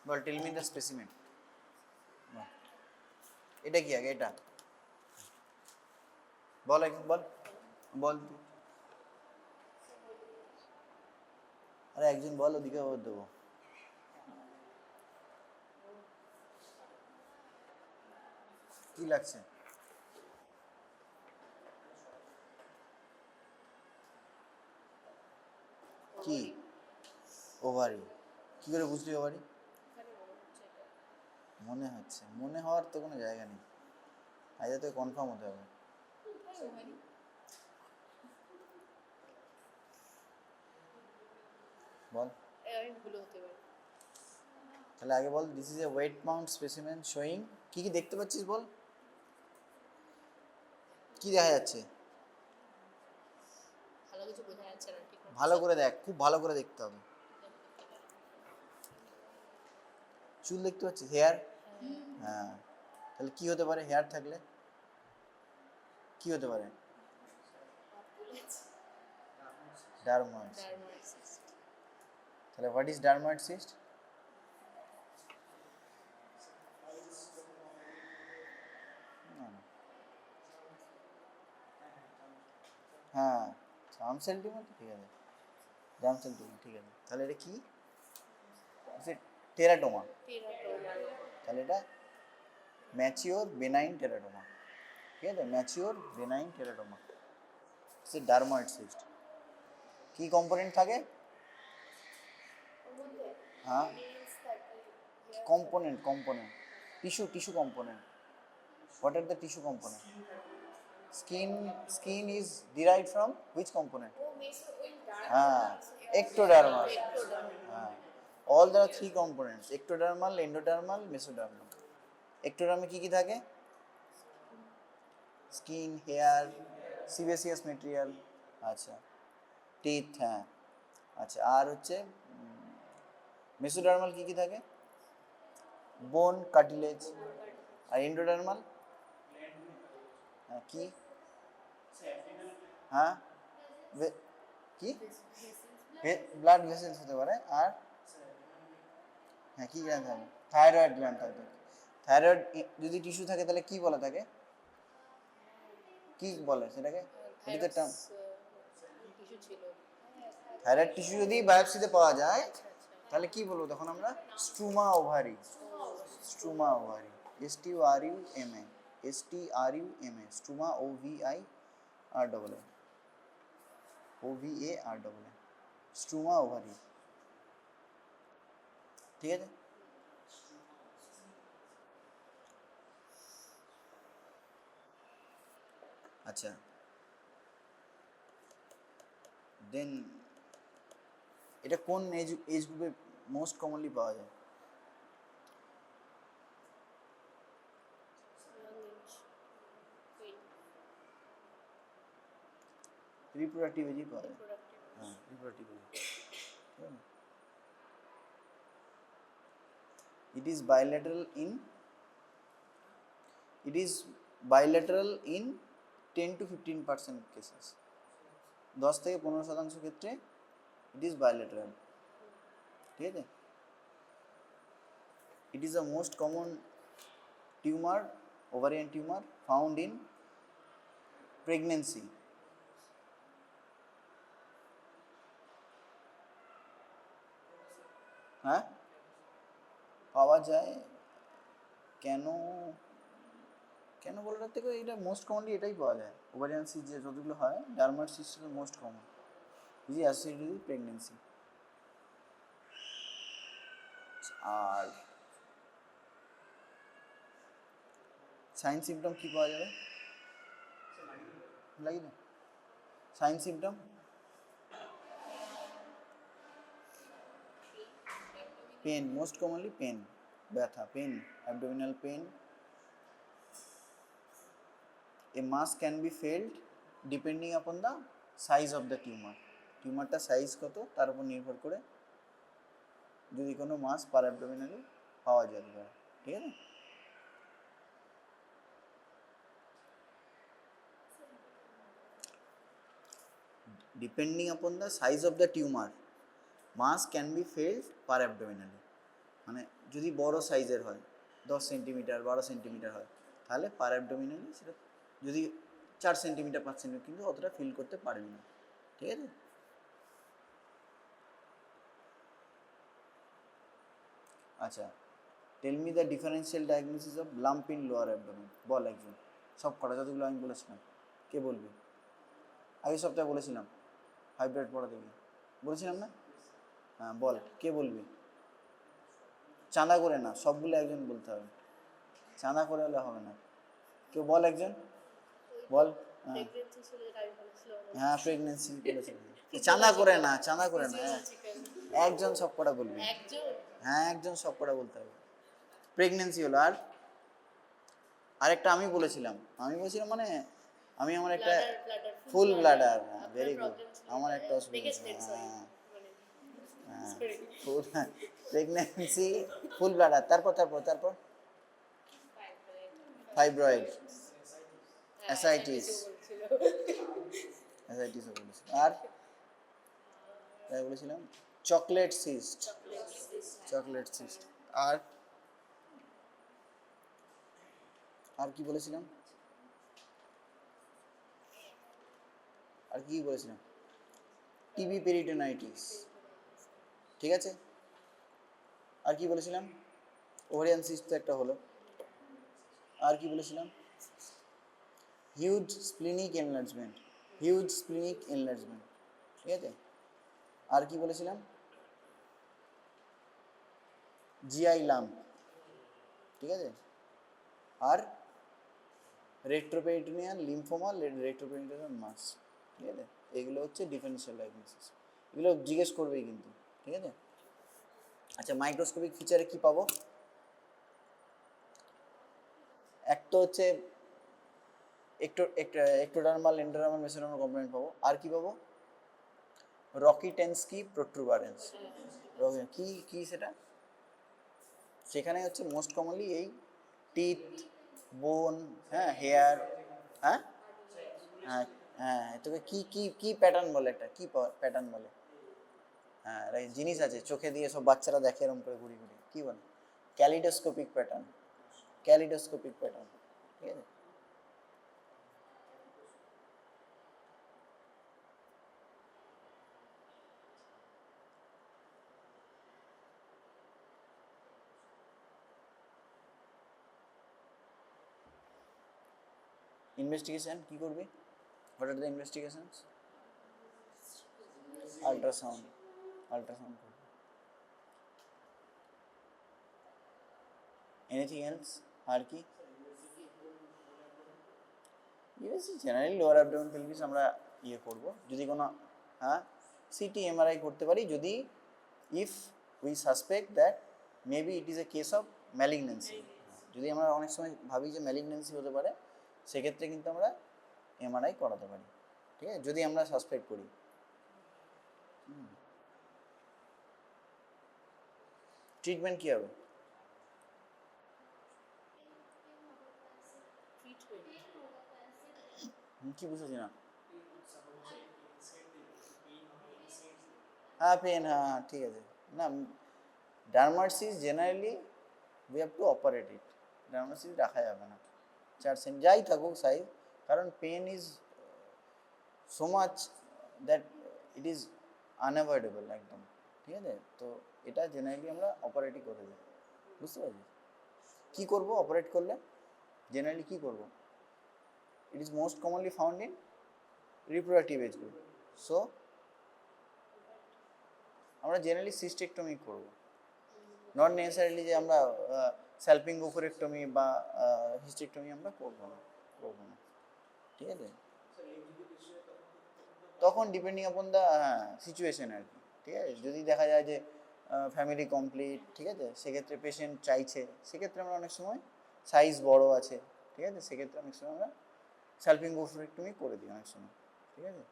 Ball tell me the specimen. এটা কি আগে এটা বল, একদম বল বল তুই। আরে একজন বল, ওদিকে দেবো। কি লাগছে? কি ওভারি? কি করে বুঝলি ওভারি? মনে হচ্ছে, মনে হওয়ার তো কোনো জায়গা নেই, আগে তো কনফার্ম হতে হবে। বল তাহলে আগে বল, this is a wet mount specimen showing. কি কি দেখতে পাচ্ছিস বল, কি দেখা যাচ্ছে? ভালো করে দেখ, খুব ভালো করে দেখতে হবে। চুল দেখতে পাচ্ছিস? হেয়ার? হ্যাঁ, তাহলে কি হতে পারে হেয়ার থাকলে? কি হতে পারে? ডার্ময়েড। তাহলে হোয়াট ইজ ডার্ময়েড সিস্ট? হ্যাঁ, জার্ম সেল টিউমার, ঠিক আছে, জার্ম সেল টিউমার, ঠিক আছে। তাহলে এটা কি? টেরাটোমা। তাহলে এটা ম্যাচিওর বেনাইন টেরাটোমা, ঠিক আছে, ম্যাচিওর বেনাইন টেরাটোমা, সে ডার্ময়েড সিস্ট। কি কম্পোনেন্ট থাকে? হ্যাঁ, component tissue component. What are the tissue component? Skin is derived from which component? Ectodermal. All there are three components: ectodermal, endodermal, mesodermal. ectodermal কি কি থাকে? Skin, hair, sebaceous material, আচ্ছা, teeth, হ্যাঁ, আচ্ছা। আর হচ্ছে মেসোডার্মাল কি কি থাকে? বোন, কার্টিলেজ। আর এন্ডোডার্মাল? হ্যাঁ, কি? হ্যাঁ, কি? ব্লাড ভেসেলস হতে পারে। আর হ্যাঁ, কি গ্ল্যান্ড থাকে? থাইরয়েড গ্ল্যান্ড থাকে। থাইরয়েড যদি টিস্যু থাকে তাহলে কি বলা থাকে? কি বলে সেটাকে? এটাতে টার্ম, থাইরয়েড টিস্যু যদি বায়োপসিতে পাওয়া যায় তাহলে কি বলবো তখন আমরা? Struma ovarii. Struma ovarii, STRUMA, STRUMA, struma, OVIRAA, OVARAA, struma ovarii, ঠিক আছে। আচ্ছা, দেন এটা কোন এজ গ্রুপে মোস্ট কমনলি পাওয়া যায়? রিপ্রোডাক্টিভ এজই পাওয়া যায়। হ্যাঁ, reproductive age. It is bilateral in 10 to 15% cases. 10 থেকে 15% ক্ষেত্রে it is bilateral, ঠিক আছে। It is the most common tumor, ovarian tumor found in pregnancy. হ্যাঁ, পাওয়া যায় কেন? কেন বলার থেকে এটা মোস্ট কমনলি এটাই পাওয়া যায়। ওভারিয়ান সিস্ট যে যতগুলো হয়, ডার্মার সিস্ট হলো most common, is associated with pregnancy. আর সাইন সিমটম কি পাওয়া যাবে? লাগি না sign symptom? Pain, most commonly pain, ব্যথা, pain, abdominal pain. A mass can be felt depending upon the size of the tumor. টিউমারটা সাইজ কত তার উপর নির্ভর করে যদি কোনো মাস পার অ্যাবডোমিনালি পাওয়া যেতে পারে, ঠিক আছে। Depending upon the size of the tumor, mass can be felt per abdominally, মানে যদি বড় সাইজের হয় 10 সেন্টিমিটার 12 সেন্টিমিটার হয় তাহলে পার অ্যাবডোমিনালি সেটা যদি 4 সেন্টিমিটার 5 সেন্টিমিটার কিন্তু অতটা ফিল করতে পারবি না, ঠিক আছে। আচ্ছা, tell me the differential diagnosis of lump in lower abdomen. বল একজন, সব কটা যতগুলো আমি বলেছিলাম কে বলবি? আগের সপ্তাহে বলেছিলাম ফাইব্রয়েড পড়া দেখি, বলেছিলাম না? হ্যাঁ বল, কে বলবি? চাঁদা করে না, সবগুলো একজন বলতে হবে, চাঁদা করে হলে হবে না। কেউ বল একজন, বল। হ্যাঁ হ্যাঁ প্রেগনেন্সি বলেছিলাম, চাঁদা করে না, চাঁদা করে না, একজন সব কটা বলবি। হ্যাঁ একজন সব কটা বলতে হবে। প্রেগনেন্সি হলো, আর আরেকটা আমি বলেছিলাম মানে আমি আমার একটা ফুল ব্লাডার, ভেরি গুড, আমার একটা অসুবিধা, হ্যাঁ ফুল প্রেগনেন্সি, ফুল ব্লাডার, তারপর তারপর তারপর ফাইব্রয়েড, অ্যাসাইটিস, অ্যাসাইটিসও বলেছি, আর তাই বলেছিলাম চকলেট সিস্ট, চকলেট সিস্ট, আর আর কি বলেছিলাম, আর কি বলেছিলাম, টিবি পেরিটোনাইটিস, ঠিক আছে। আর কি বলেছিলাম, ওভারিয়ান সিস্ট তো একটা হলো, আর কি বলেছিলাম, huge splenic enlargement, huge splenic enlargement, ঠিক আছে। আর কি বলেছিলাম, জিআই লাম্প, ঠিক আছে। আর রেট্রোপেরিটোনিয়াল লিম্ফোমা, রেট্রোপেরিটোনিয়াল মাস, ঠিক আছে। এগুলো হচ্ছে ডিফারেন্সিয়াল ডায়াগনোসিস, এগুলো জিজ্ঞেস করবেই কিন্তু, ঠিক আছে। আচ্ছা, মাইক্রোস্কোপিক ফিচারে কি পাবো? এক তো হচ্ছে একটোডার্মাল, এন্ডোডার্মাল, মেসোডার্মাল কম্পোনেন্ট পাবো। আর কি পাবো? রকিটেন্সকি প্রোট্রুবারেন্স, কি কি সেটা? সেখানে হচ্ছে মোস্ট কমনলি এই টিথ, বোন, হ্যাঁ হেয়ার, হ্যাঁ হ্যাঁ হ্যাঁ, তোকে কি কি কি প্যাটার্ন বলে, একটা কি প্যাটার্ন বলে? হ্যাঁ জিনিস আছে চোখে দিয়ে, সব বাচ্চারা দেখে এরকম করে ঘুরি ঘুরি, কি বলে? ক্যালিডোস্কোপিক প্যাটার্ন, ক্যালিডোস্কোপিক প্যাটার্ন, ঠিক আছে। ইনভেস্টিগেশন কি করবি? What are the investigations? Ultrasound, ultrasound করবি। Anything else? আর কি? ইউএসি জেনারেলি লোয়ার অ্যাবডোমেন পেলভিস আমরা ইয়ে করব যদি কোনো, হ্যাঁ সিটি এমআরআই করতে পারি যদি, if we suspect that maybe it is a case of malignancy, যদি আমরা অনেক সময় ভাবি যে ম্যালিগন্যান্সি হতে পারে, সেক্ষেত্রে কিন্তু আমরা এমআরআই করাতে পারি, ঠিক আছে, যদি আমরা সাসপেক্ট করি। ট্রিটমেন্ট কী হবে? কি বুঝেছি না? হ্যাঁ পেন, হ্যাঁ হ্যাঁ ঠিক আছে। না, ডার্মাসিস generally we have to operate it, ডার্মাসিস রাখা যাবে না 4 সেন্ট যাই থাকুক সাইজ, কারণ pain is so much that it is unavoidable একদম, ঠিক আছে। তো এটা জেনারেলি আমরা অপারেটই করে দিই, বুঝতে পারছি। কী করবো অপারেট করলে? জেনারেলি কী করবো? It is most commonly found in reproductive age group, so আমরা জেনারেলি সিস্টেক্টমি করব, নট নেসেসারিলি যে আমরা স্যালপিঙ্গোফোরেক্টমি বা হিস্টেক্টমি আমরা করবো না, ঠিক আছে। তখন ডিপেন্ডিং আপন দ্য সিচুয়েশন আর কি, ঠিক আছে। যদি দেখা যায় যে ফ্যামিলি কমপ্লিট, ঠিক আছে, সেক্ষেত্রে পেশেন্ট চাইছে, সেক্ষেত্রে আমরা অনেক সময় সাইজ বড় আছে, ঠিক আছে, সেক্ষেত্রে অনেক সময় আমরা স্যালপিঙ্গোফোরেক্টমি করে দিই অনেক সময়, ঠিক আছে।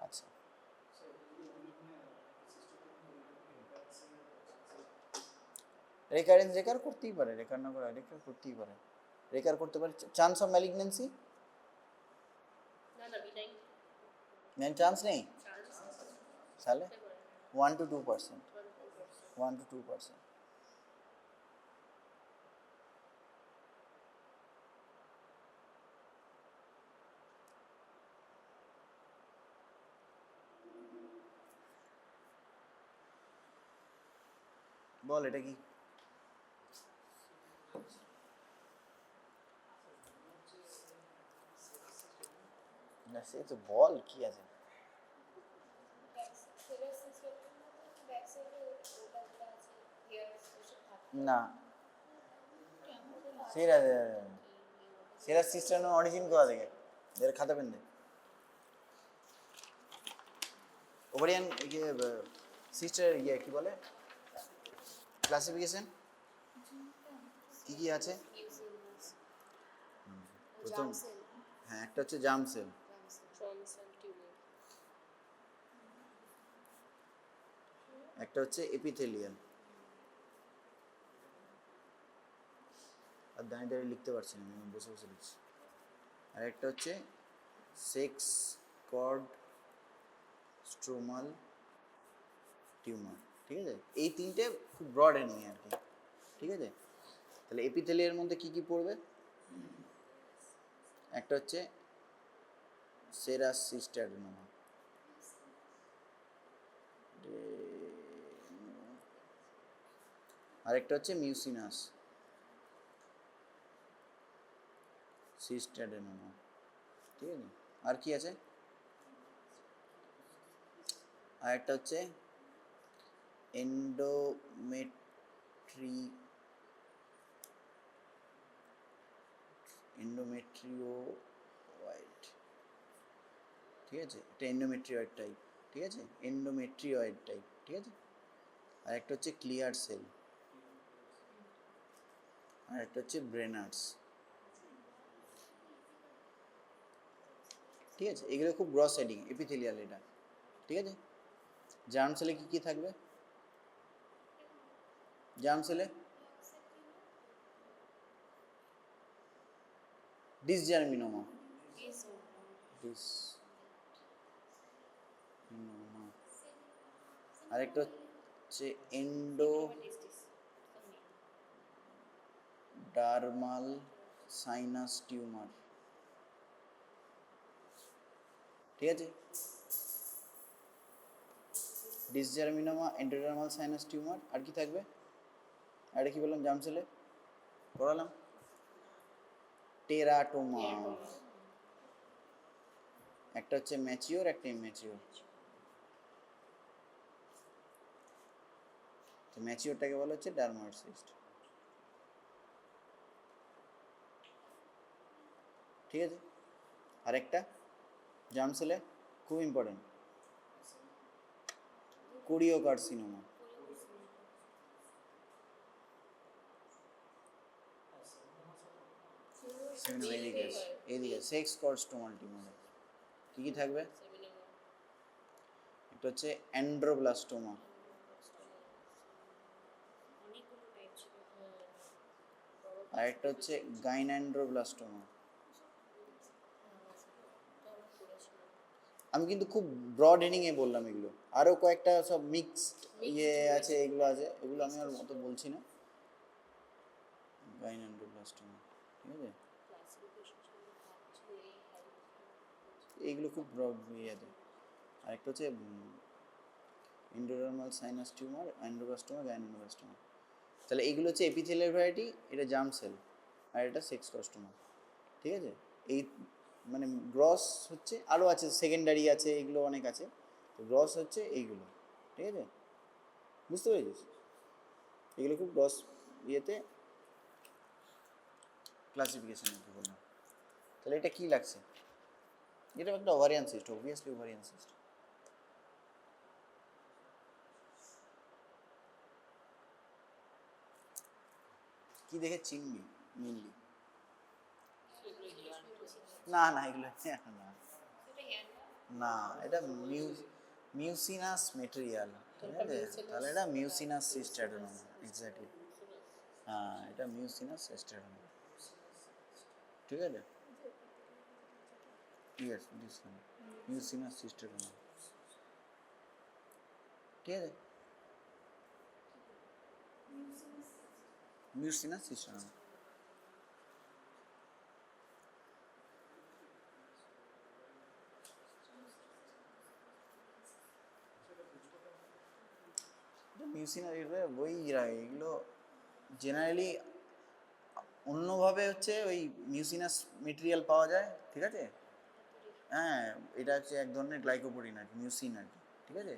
আচ্ছা, রেকারেন্স রেকার করতেই পারে, রেকার না করে রেকার করতেই পারে, রেকার করতে পারে। চান্স অফ ম্যালিগন্যান্সি চান্স নেই তাহলে 1 to 2%, 1 to 2%, বল এটা কি? না সে তো বল কি আছে। না সেরা সেরা সিস্টেম অরিজিন কোথা থেকে? এর খাতা পেন দে। ওভারিয়ান ইয়ে সিস্টার ইয়ে কি বলে ক্লাসিফিকেশন কি কি আছে? প্রথম হ্যাঁ একটা হচ্ছে জার্ম সেল, একটা হচ্ছে এপিথেলিয়াল, আর দাঁড়িয়ে দাঁড়িয়ে লিখতে পারছি না আমি বসে বসে লিখছি। আর একটা হচ্ছে সেক্স কর্ড স্ট্রোমাল টিউমার, ঠিক আছে? এই তিনটে খুব ব্রড এনিং আর কি, ঠিক আছে? তাহলে এপিথেলিয়ার মধ্যে কি কি পড়বে? একটা হচ্ছে সেরাস সিস্টাডেনোমা, আরেকটা হচ্ছে মিউসিনাস সিস্টাডেনোমা, ঠিক আছে? আর কি আছে? আর একটা হচ্ছে এন্ডোমেট্রিওয়েড, ঠিক আছে? এটা এন্ডোমেট্রিওয়েড টাইপ, ঠিক আছে? এন্ডোমেট্রিওয়েড টাইপ, ঠিক আছে? আর একটা হচ্ছে ক্লিয়ার সেল, আর একটা হচ্ছে ব্রেনার্স, ঠিক আছে? এগুলো খুব গ্রস হেডিং এপিথেলিয়াল এটা, ঠিক আছে? জার্ম সেলে কি কি থাকবে? জার্ম সেলে ডিসজার্মিনোমা, ডিসমিনোমা, আরেকটা হচ্ছে এন্ডোডার্মাল সাইনাস টিউমার, ঠিক আছে? ডিসজার্মিনোমা, এন্ডোডার্মাল সাইনাস টিউমার, আর কি থাকবে? আর কি বললাম জার্ম সেলে পড়ালাম? টেরাটোমা, একটা হচ্ছে ম্যাচিওর একটা ইম্যাচিওর। তো ম্যাচিওরটাকে বলা হচ্ছে ডার্মাটোসিস্ট, ঠিক আছে? আর একটা জার্ম সেলে খুব ইম্পর্টেন্ট কোরিওকার্সিনোমা, এইদিকে এইদিকে সেক্স কর্ড টিউমার কি কি থাকবে? একটা হচ্ছে অ্যান্ড্রোব্লাস্টোমা, আর একটা হচ্ছে গাইন্যান্ড্রোব্লাস্টোমা। আমি কিন্তু খুব ব্রড হেডিং এ বললাম এগুলো, আরও কয়েকটা সব মিক্সড ইয়ে আছে, এগুলো আছে, এগুলো আমি আর মতো বলছি না। গাইন্যান্ড্রোব্লাস্টোমা, ঠিক আছে? এইগুলো খুব ব্রড ইয়েতে। আরেকটা হচ্ছে এন্ডোডার্মাল সাইনাস টিউমার, অ্যান্ড্রোব্লাস্টোমা, গাইন্যান্ড্রোব্লাস্টোমা। তাহলে এইগুলো হচ্ছে এপিথেলিয়াল ভ্যারাইটি, এটা জার্ম সেল, আর এটা সেক্স কস্টোমা, ঠিক আছে? এই মানে গ্রস হচ্ছে আরও আছে, সেকেন্ডারি আছে, এগুলো অনেক আছে, তো গ্রস হচ্ছে এইগুলো, ঠিক আছে? বুঝতে পেরেছিস? এগুলো খুব গ্রস ইয়েতে ক্লাসিফিকেশন আর কি বললাম। তাহলে এটা কি লাগছে? এটা একটা ovarian cyst, obviously ovarian cyst. কি দেখে চিনবি মেনলি? না না এগুলো না, না এটা মিউসিনাস মেটেরিয়াল, ঠিক আছে? তাহলে এটা মিউসিনাস সিস্টাডেনোমা, এক্স্যাক্টলি। হ্যাঁ এটা মিউসিনাস সিস্টাডেনোমা, ঠিক আছে? ইয়েস দিস ওয়ান মিউসিনাস সিস্টাডেনোমা, ঠিক আছে? মিউসিনাস সিস্টাডেনোমা। মিউসিনাস বই এগুলো জেনারেলি অন্যভাবে হচ্ছে ওই মিউসিনাস মেটেরিয়াল পাওয়া যায়, ঠিক আছে। হ্যাঁ, এটা হচ্ছে এক ধরনের গ্লাইকোপ্রোটিন আর কি, মিউসিন আর কি, ঠিক আছে।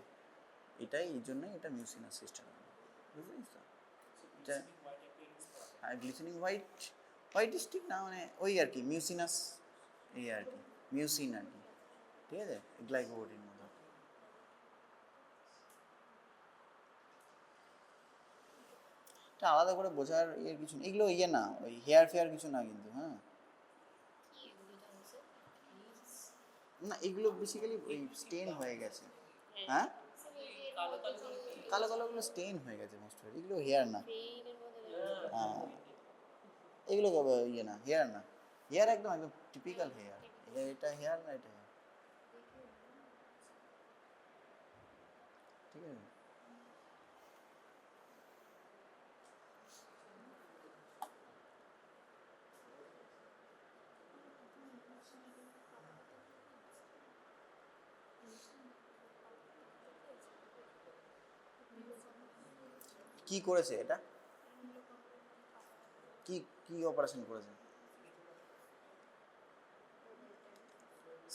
এটাই এই জন্যই এটা মিউসিনাস সিস্টেম, বুঝলিস তো। এটা হ্যাঁ, গ্লিসেনিং হোয়াইট, হোয়াইট স্টিক না, মানে ওই আর কি মিউসিনাস, এই আর কি মিউসিন আর কি, ঠিক আছে, গ্লাইকোপ্রোটিন মতো। এটা আলাদা করে বোঝার ইয়ে কিছু নেই, এগুলো ইয়ে না, ওই হেয়ার ফেয়ার কিছু না কিন্তু, হ্যাঁ। না, এগুলো বেসিক্যালি ওই স্টেন হয়ে গেছে, হ্যাঁ, কালো কালোগুলো স্টেন হয়ে গেছে মোস্ট, এগুলো হেয়ার না। হ্যাঁ, এগুলো ইয়ে না, হেয়ার না, হেয়ার একদম একদম টিপিক্যাল হেয়ার, এটা হেয়ার না, এটা হেয়ার, ঠিক আছে। কি করেছে এটা, কি কি অপারেশন করেছে?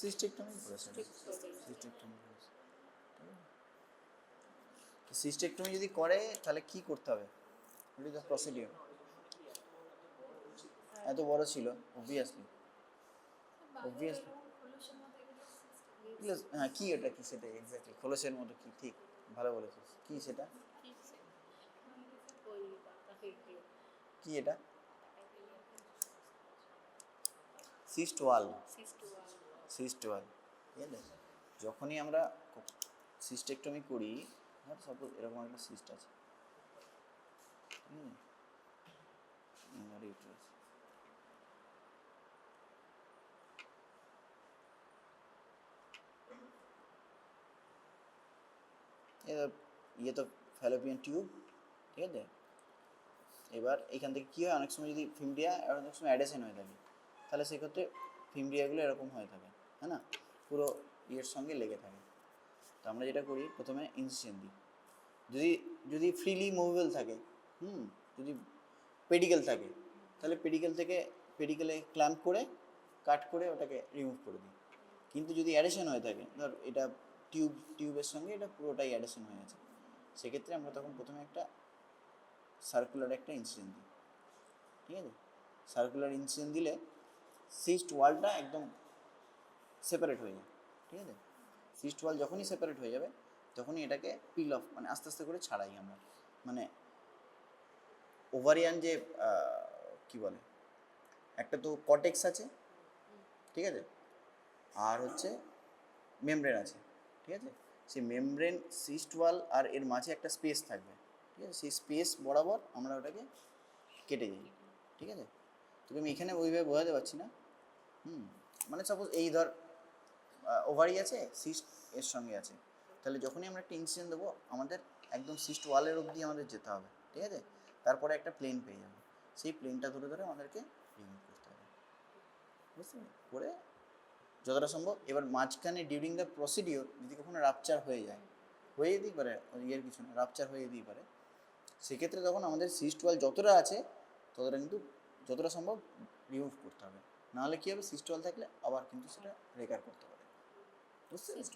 সিস্টেকটমি করেছে, সিস্টেকটমি করেছে। সিস্টেকটমি যদি করে তাহলে কি করতে হবে, ওটি দ্য প্রসিডিওর। এত বড় ছিল, অবভিয়াসলি, অবভিয়াসলি। হ্যাঁ, কি এটা, কি সেটা এক্স্যাক্টলি খোলসের মতো, কি ঠিক, ভালো বলেছিস, কি সেটা, কি এটা? সিস্ট ওয়াল, সিস্ট ওয়াল, ঠিক আছে। যখনই আমরা সিস্টেকটমি করি, ধর সাপোজ এরকম একটা সিস্ট আছে, আর ইউটেরাস, ইয়ে তো ফ্যালোপিয়ান টিউব, ঠিক আছে। এবার এখান থেকে কী হয়, অনেক সময় যদি ফিমডিয়া অনেক সময় অ্যাডেশন হয়ে থাকে, তাহলে সেক্ষেত্রে ফিমডিয়াগুলো এরকম হয়ে থাকে, হ্যাঁ না, পুরো ইয়ের সঙ্গে লেগে থাকে। তো আমরা যেটা করি, প্রথমে ইনসিশন দিই, যদি যদি ফ্রিলি মুভেবল থাকে, যদি পেডিকেল থাকে, তাহলে পেডিকেল থেকে পেডিকেলে ক্ল্যাম্প করে কাট করে ওটাকে রিমুভ করে দিই। কিন্তু যদি অ্যাডেশন হয়ে থাকে, ধর এটা টিউবের সঙ্গে এটা পুরোটাই অ্যাডেশন হয়ে আছে, সেক্ষেত্রে আমরা তখন প্রথমে একটা সার্কুলার একটা ইনসিশন দিই, ঠিক আছে। সার্কুলার ইনসিশন দিলে সিস্ট ওয়ালটা একদম সেপারেট হয়ে যায়, ঠিক আছে। সিস্ট ওয়াল যখনই সেপারেট হয়ে যাবে, তখনই এটাকে পিল অফ, মানে আস্তে আস্তে করে ছাড়াই আমরা, মানে ওভারিয়ান যে কি বলে, একটা তো কটেক্স আছে, ঠিক আছে, আর হচ্ছে মেমব্রেন আছে, ঠিক আছে। সেই মেমব্রেন, সিস্ট ওয়াল আর এর মাঝে একটা স্পেস থাকবে, ঠিক আছে, সেই স্পেস বরাবর আমরা ওটাকে কেটে যাই, ঠিক আছে। তোকে আমি এখানে ওইভাবে বোঝাতে পারছি না, মানে সাপোজ এই ধর ওভারি আছে, সিস্ট এর সঙ্গে আছে, তাহলে যখনই আমরা একটা ইনসিশন দেবো, আমাদের একদম সিস্ট ওয়ালের অবধি আমাদের যেতে হবে, ঠিক আছে। তারপরে একটা প্লেন পেয়ে যাবো, সেই প্লেনটা ধরে ধরে আমাদেরকে রিমুভ করতে হবে, বুঝতে পারলি, করে যতটা সম্ভব। এবার মাঝখানে ডিউরিং দ্য প্রসিডিওর যদি কখনো রাপচার হয়ে যায়, হয়ে যেতেই পারে, ইয়ের কিছু না, রাপচার হয়ে যেতেই পারে, সেক্ষেত্রে তখন আমাদের সিস্ট ওয়াল যতটা আছে ততটা কিন্তু যতটা সম্ভব রিমুভ করতে হবে, নাহলে কী হবে, সিস্ট ওয়াল থাকলে আবার কিন্তু সেটা রেকার করতে পারে, বুঝতে পারছি।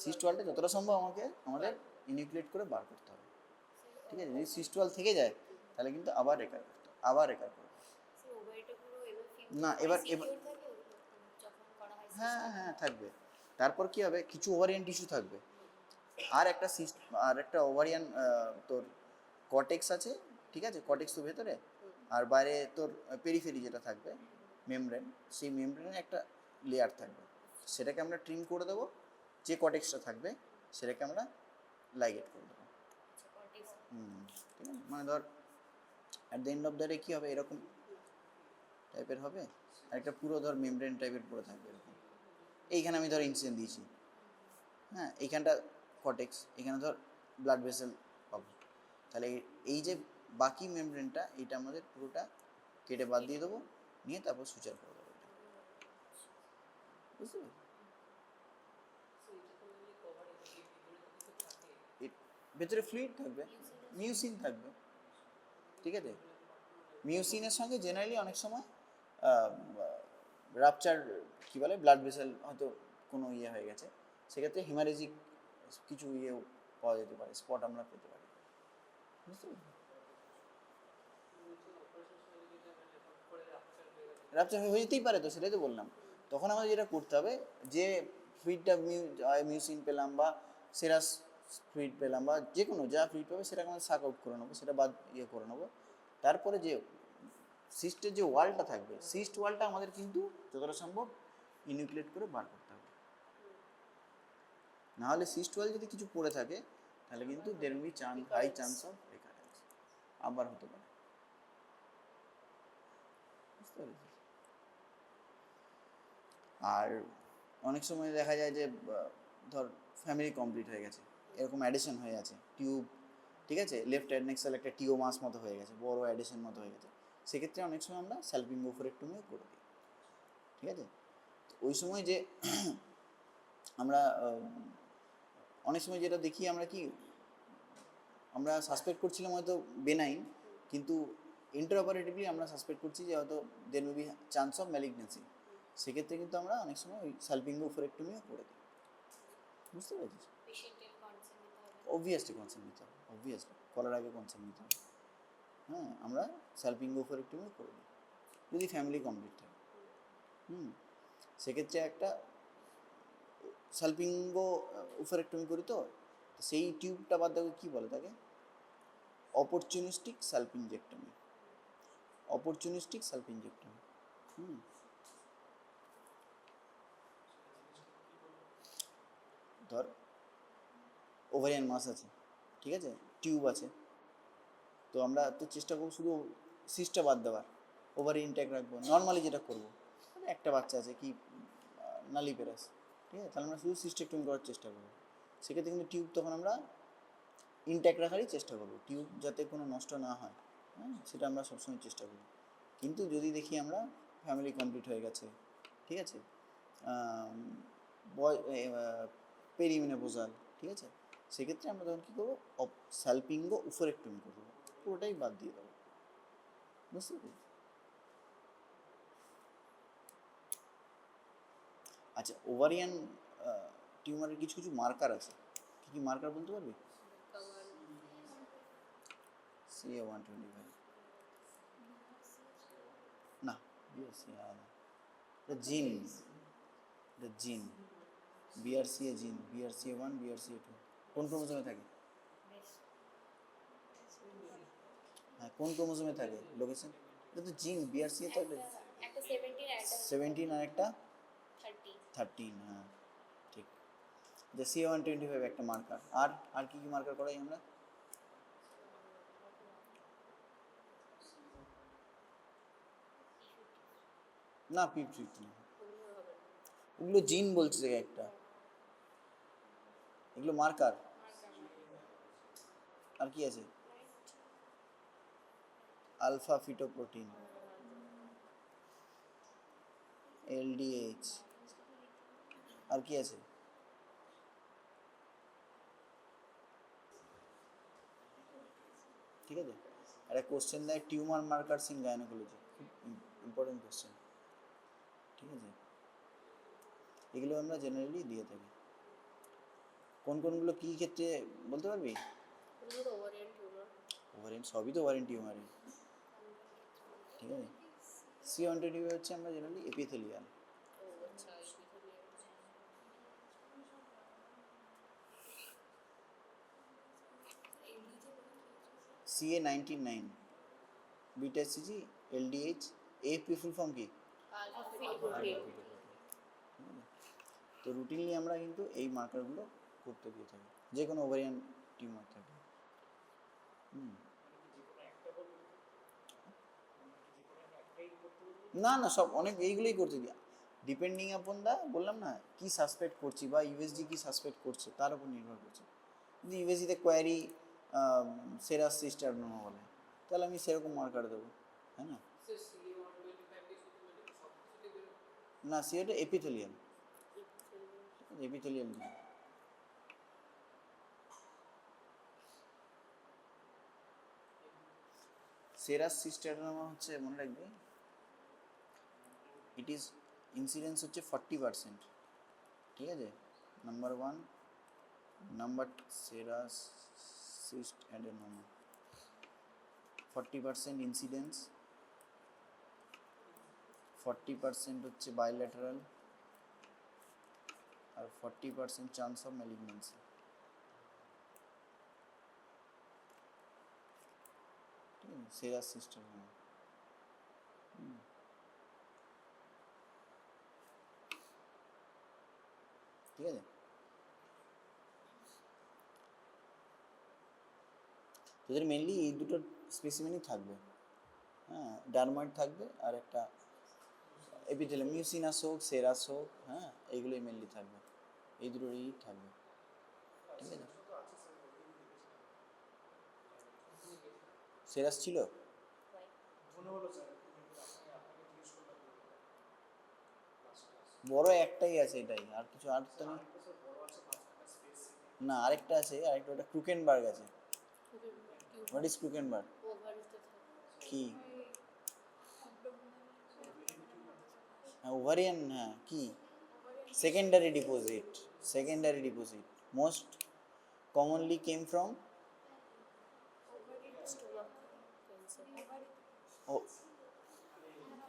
সিস্ট ওয়ালটা যতটা সম্ভব আমাদের ইনিকুলেট করে বার করতে হবে, ঠিক আছে। যদি সিস্ট ওয়াল থেকে যায় তাহলে কিন্তু আবার রেকার করতে হবে, আবার রেকার করতে হবে। না, এবার হ্যাঁ হ্যাঁ থাকবে। তারপর কি হবে, কিছু ওভারিয়ান টিস্যু থাকবে, আর একটা আর একটা ওভারিয়ান তোর কটেক্স আছে, ঠিক আছে, কটেক্স তো ভেতরে, আর বাইরে তোর পেরিফেরি যেটা থাকবে মেমব্রেন, সেই মেমব্রেনের একটা লেয়ার থাকবে, সেটাকে আমরা ট্রিম করে দেবো, যে কটেক্সটা থাকবে সেটাকে আমরা লাইগেট করে দেবো, ঠিক আছে। মানে ধর at the end of the day কী হবে, এরকম টাইপের হবে, আর একটা পুরো ধর মেমব্রেন টাইপের পড়ে থাকবে এরকম। এইখানে আমি ধর ইনসিশন দিয়েছি, হ্যাঁ, এইখানটা কটেক্স, এখানে ধর ব্লাড ভেসেল পাবো, তাহলে এই যে বাকি মেমব্রেনটা, এইটা আমাদের পুরোটা কেটে বাদ দিয়ে দেবো, নিয়ে তারপর সুচার করে দেবো, বুঝতে পারছি। ভেতরে ফ্লুইড থাকবে, মিউসিন থাকবে, ঠিক আছে। মিউসিনের সঙ্গে জেনারেলি অনেক সময় রাপচার কী বলে ব্লাড ভেসেল হয়তো কোনো ইয়ে হয়ে গেছে, সেক্ষেত্রে হিমারেজিক কিছু ইয়েও পাওয়া যেতে পারে, স্পট আমরা পেতে পারি, বুঝতে পারছি। রাপচার হয়ে যেতেই পারে, তো সেটাই তো বললাম। তখন আমাদের যেটা করতে হবে, যে ফ্লুইডটা মিউসিন পেলাম বা সেরাস ফ্লুইড পেলাম বা যে কোনো যা ফ্লুইড পাবে সেটাকে আমাদের সাক আউট করে নেবো, সেটা বাদ ইয়ে করে নেবো। তারপরে যে সিস্টের যে ওয়ালটা থাকবে, সিস্ট ওয়ালটা আমাদের কিন্তু যতটা সম্ভব ইনিউক্লেট করে বার করতে হবে। নাহলে সিস্ট ওয়াল যদি কিছু পড়ে থাকে তাহলে কিন্তু there will be high chance of recurrence, আবার হতে পারে, বুঝতে পেরেছি। আর অনেক সময় দেখা যায় যে ধর ফ্যামিলি কমপ্লিট হয়ে গেছে, এরকম অ্যাডিশন হয়ে আছে টিউব, ঠিক আছে, লেফট অ্যাডনেক্সাল একটা টিওমাস মতো হয়ে গেছে, বড় অ্যাডিশন মতো হয়ে গেছে, সেক্ষেত্রে অনেক সময় আমরা স্যালপিঙ্গোফরেক্টমিও করে দিই, ঠিক আছে। ওই সময় যে আমরা অনেক সময় যেটা দেখি আমরা কি, আমরা সাসপেক্ট করছিলাম হয়তো বেনাইন, কিন্তু ইন্টারঅপারেটিভলি আমরা সাসপেক্ট করছি যে হয়তো there may be chance of malignancy, সেক্ষেত্রে কিন্তু আমরা অনেক সময় ওই স্যালপিঙ্গোফরেক্টমিও করে দিই, বুঝতে পেরেছিস। অবভিয়াসলি কনসেন্ট নিতে হবে, অবভিয়াসলি করার আগে কনসেন্ট নিতে হবে। হ্যাঁ, আমরা স্যালপিঙ্গোফরেক্টমিও করে দিই যদি ফ্যামিলি কমপ্লিট থাকে। সেক্ষেত্রে একটা স্যালপিঙ্গো ওফারেক্টমি করি, তো সেই টিউবটা বাদ দেবে কী বলে তাকে, অপরচুনিস্টিক স্যালপিঞ্জেক্টমি, অপরচুনিস্টিক স্যালপিঞ্জেক্টমি। ধর ওভারিয়ান মাস আছে, ঠিক আছে, টিউব আছে, তো আমরা তো চেষ্টা করবো শুধু সিস্টটা বাদ দেওয়ার, ওভারি ইনটেক রাখবো, নর্মালি যেটা করবো, একটা বাচ্চা আছে কি নালিপেরাস, ঠিক আছে, তাহলে আমরা শুধু সিস্টেক্টমি করার চেষ্টা করবো, সেক্ষেত্রে কিন্তু টিউব তখন আমরা ইনটেক রাখারই চেষ্টা করবো, টিউব যাতে কোনো নষ্ট না হয়, হ্যাঁ, সেটা আমরা সবসময় চেষ্টা করি। কিন্তু যদি দেখি আমরা ফ্যামিলি কমপ্লিট হয়ে গেছে, ঠিক আছে, পেরিমেনোপজাল, ঠিক আছে, সেক্ষেত্রে আমরা তখন কী করবো, স্যালপিঙ্গো ওফারেক্টমি করবো, পুরোটাই বাদ দিয়ে দেবো, বুঝতে পেরেছি। আচ্ছা, ওভারিয়ান টিউমারের কিছু কিছু মার্কার আছে, কী কী মার্কার বলতে পারবি? CA-125 না, বিআরসি আলাদা, এটা জিন, এটা জিন, বিআরসিএ জিন, BRCA1 BRCA2 কোন ক্রোমোজোমে থাকে? হ্যাঁ, কোন ক্রোমোজোমে থাকে লোকেশন? এটা তো জিন, BRCA তো একটা 17 আর একটা 13, হ্যাঁ ঠিক। যে CA-125 একটা মার্কার, আর আর কি কি মার্কার করাই আমরা? না, P50 না, ওগুলো জিন বলছে একটা, এগুলো মার্কার। আর কি আছে? আলফা ফিটোপ্রোটিন, LDH, আর কি আছে? ঠিক আছে, একটা কোশ্চেন দেয় টিউমার মার্কারস ইন গাইনোকোলজি, খুব ইম্পর্টেন্ট কোশ্চেন, ঠিক আছে, এগুলো আমরা জেনারেলি দিয়ে থাকি। কোন কোনগুলো কী ক্ষেত্রে বলতে পারবি? ওভারিয়ান, সবই তো ওভারিয়ান টিউমারই, ঠিক আছে। CA-125 হচ্ছে আমরা generally epithelial, CA-99 beta CG, LDH, AFP full form কি? তো রুটিনলি আমরা কিন্তু এই মার্কারগুলো করতে দিয়ে থাকি যে কোনো ওভারিয়ান টিউমার থাকে। না না, সব অনেক এইগুলোই করতে দিই, ডিপেন্ডিং আপন দা, বললাম না কি সাসপেক্ট করছি বা ইউএসজি কি সাসপেক্ট করছে তার উপর নির্ভর করছে। যদি ইউএসজিতে কোয়ারি সেরাস সিস্টারনোমা বলে, তাহলে আমি সেরকম মার্কার দেবো, হ্যাঁ না। না, সিএটা এপিথেলিয়াল, এপিথেলিয়াল। সেরাস সিস্টারনামা হচ্ছে মনে রাখবি, ইট ইজ ইনসিডেন্স হচ্ছে 40%, ঠিক আছে? Number 1, number serous cyst adenoma 40% incidence, 40% হচ্ছে বাইল্যাটারাল, আর 40% chance of malignancy. Serous cystadenoma. ঠিক আছে, তোদের মেনলি এই দুটো স্পেসিমেনই থাকবে। হ্যাঁ, ডারমাইট থাকবে আর একটা এপিথেলিয়াম, মিউসিনাস হোক সেরাস হোক, হ্যাঁ এইগুলোই মেনলি থাকবে, এই দুটোই থাকবে। ঠিক আছে, সেরাস ছিল বড় একটাই আছে, এটাই, আর কিছু আর তো নেই। না, আরেকটা আছে, আরেকটা ওটা ক্রুকেনবার্গ আছে। What is Krukenberg? কি? হ্যাঁ, ওভারিয়ান, হ্যাঁ কি? Secondary deposit, secondary deposit most commonly came from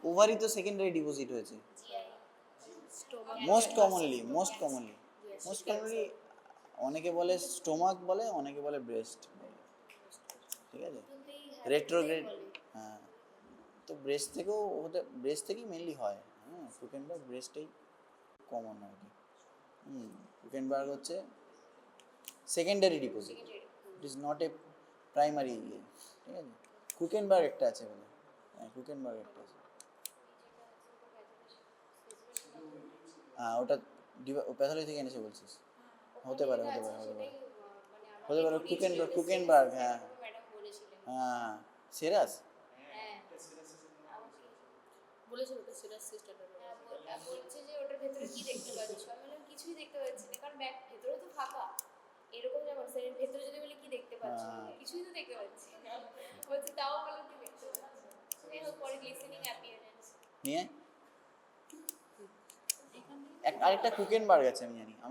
ovary, তো সেকেন্ডারি ডিপোজিট হয়েছে most commonly, most commonly, most commonly. অনেকে বলে স্টোমাক বলে, অনেকে বলে ব্রেস্ট বলে, ঠিক আছে? রেট্রোগ্রেড, হ্যাঁ, তো ব্রেস্ট থেকেও হতে, ব্রেস্ট থেকেই মেনলি হয়। হ্যাঁ, ক্রুকেনবার্গ ব্রেস্টেই কমন আর কি। ক্রুকেনবার্গ হচ্ছে secondary deposit, it is not a primary ইয়ে, ঠিক আছে? ক্রুকেনবার্গ একটা আছে বলে, হ্যাঁ ক্রুকেনবার্গ একটা আছে। হ্যাঁ, ওটা প্যাথোলজি থেকে এনেছে বলছিস? হতে পারে, হতে পারে, হতে পারে, হতে পারে। ক্রুকেনবার্গ, ক্রুকেনবার্গ, হ্যাঁ হ্যাঁ। সেরাস বলেছিল ওটা সিরাস সিস্টারটা বলছে যে ওটার ভেতরে কি দেখতে পাচ্ছ, আমি বললাম কিছুই দেখতে পাচ্ছি না, কারণ ব্যাগ ভেতরে তো ফাঁকা, এরকম যেমন সেলের ভেতরে যদি বলি কি দেখতে পাচ্ছ, কিছুই তো দেখতে পাচ্ছি না, বলছে তাও বলে কি দেখতে পাচ্ছি। এই হোক, পরে গ্লিসেনিং অ্যাপিয়ারেন্স নিয়ে আরেকটা ক্রুকেনবার্গ আছে আমি জানি, আমার